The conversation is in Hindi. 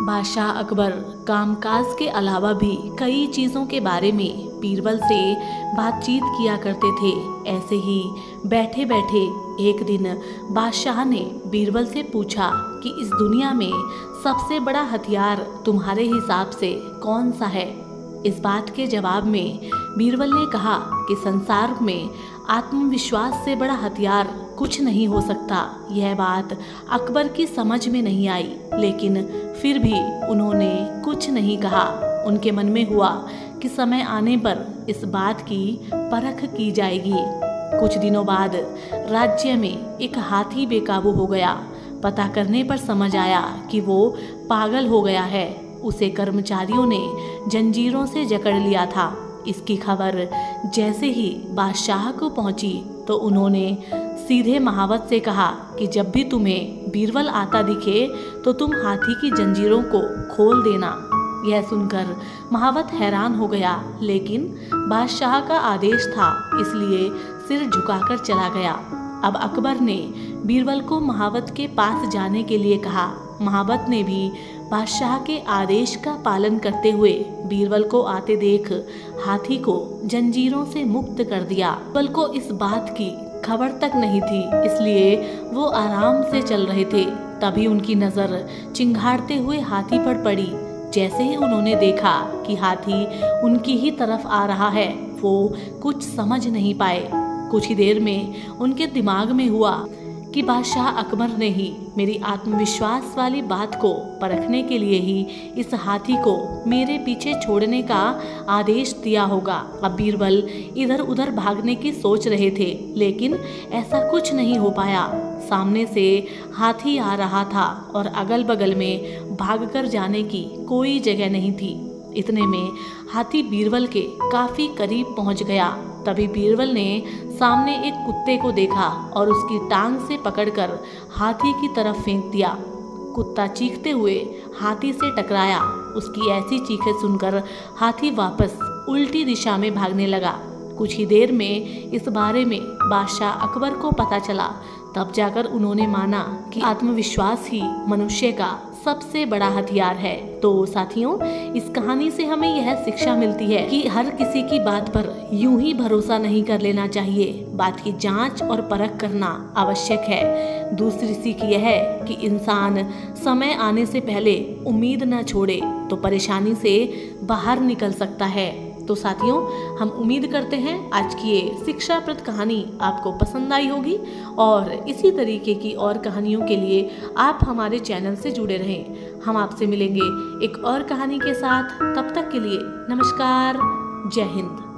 बादशाह अकबर कामकाज के अलावा भी कई चीज़ों के बारे में बीरबल से बातचीत किया करते थे। ऐसे ही बैठे बैठे एक दिन बादशाह ने बीरबल से पूछा कि इस दुनिया में सबसे बड़ा हथियार तुम्हारे हिसाब से कौन सा है। इस बात के जवाब में बीरबल ने कहा कि संसार में आत्मविश्वास से बड़ा हथियार कुछ नहीं हो सकता। यह बात अकबर की समझ में नहीं आई, लेकिन फिर भी उन्होंने कुछ नहीं कहा। उनके मन में हुआ कि समय आने पर इस बात की परख की जाएगी। कुछ दिनों बाद राज्य में एक हाथी बेकाबू हो गया। पता करने पर समझ आया कि वो पागल हो गया है। उसे कर्मचारियों ने जंजीरों से जकड़ लिया था। इसकी खबर जैसे ही बादशाह को पहुंची तो उन्होंने सीधे महावत से कहा कि जब भी तुम्हें बीरबल आता दिखे तो तुम हाथी की जंजीरों को खोल देना। यह सुनकर महावत हैरान हो गया, लेकिन बादशाह का आदेश था, इसलिए सिर झुकाकर चला गया। अब अकबर ने बीरबल को महावत के पास जाने के लिए कहा। महावत ने भी बादशाह के आदेश का पालन करते हुए बीरबल को आते देख हाथी को जंजीरों से मुक्त कर दिया। बीरबल को इस बात की खबर तक नहीं थी, इसलिए वो आराम से चल रहे थे। तभी उनकी नज़र चिंघाड़ते हुए हाथी पर पड़ी। जैसे ही उन्होंने देखा कि हाथी उनकी ही तरफ आ रहा है, वो कुछ समझ नहीं पाए। कुछ ही देर में उनके दिमाग में हुआ कि बादशाह अकबर ने ही मेरी आत्मविश्वास वाली बात को परखने के लिए ही इस हाथी को मेरे पीछे छोड़ने का आदेश दिया होगा। अब बीरबल इधर उधर भागने की सोच रहे थे, लेकिन ऐसा कुछ नहीं हो पाया। सामने से हाथी आ रहा था और अगल बगल में भागकर जाने की कोई जगह नहीं थी। इतने में हाथी बीरबल के काफी करीब पहुंच गया। तभी बीरबल ने सामने एक कुत्ते को देखा और उसकी टांग से पकड़कर हाथी की तरफ फेंक दिया। कुत्ता चीखते हुए हाथी से टकराया। उसकी ऐसी चीखें सुनकर हाथी वापस उल्टी दिशा में भागने लगा। कुछ ही देर में इस बारे में बादशाह अकबर को पता चला। तब जाकर उन्होंने माना कि आत्मविश्वास ही मनुष्य का सबसे बड़ा हथियार है। तो साथियों, इस कहानी से हमें यह शिक्षा मिलती है कि हर किसी की बात पर यूं ही भरोसा नहीं कर लेना चाहिए। बात की जांच और परख करना आवश्यक है। दूसरी सीख यह है कि इंसान समय आने से पहले उम्मीद न छोड़े तो परेशानी से बाहर निकल सकता है। तो साथियों, हम उम्मीद करते हैं आज की ये शिक्षाप्रद कहानी आपको पसंद आई होगी और इसी तरीके की और कहानियों के लिए आप हमारे चैनल से जुड़े रहें। हम आपसे मिलेंगे एक और कहानी के साथ। तब तक के लिए नमस्कार, जय हिंद।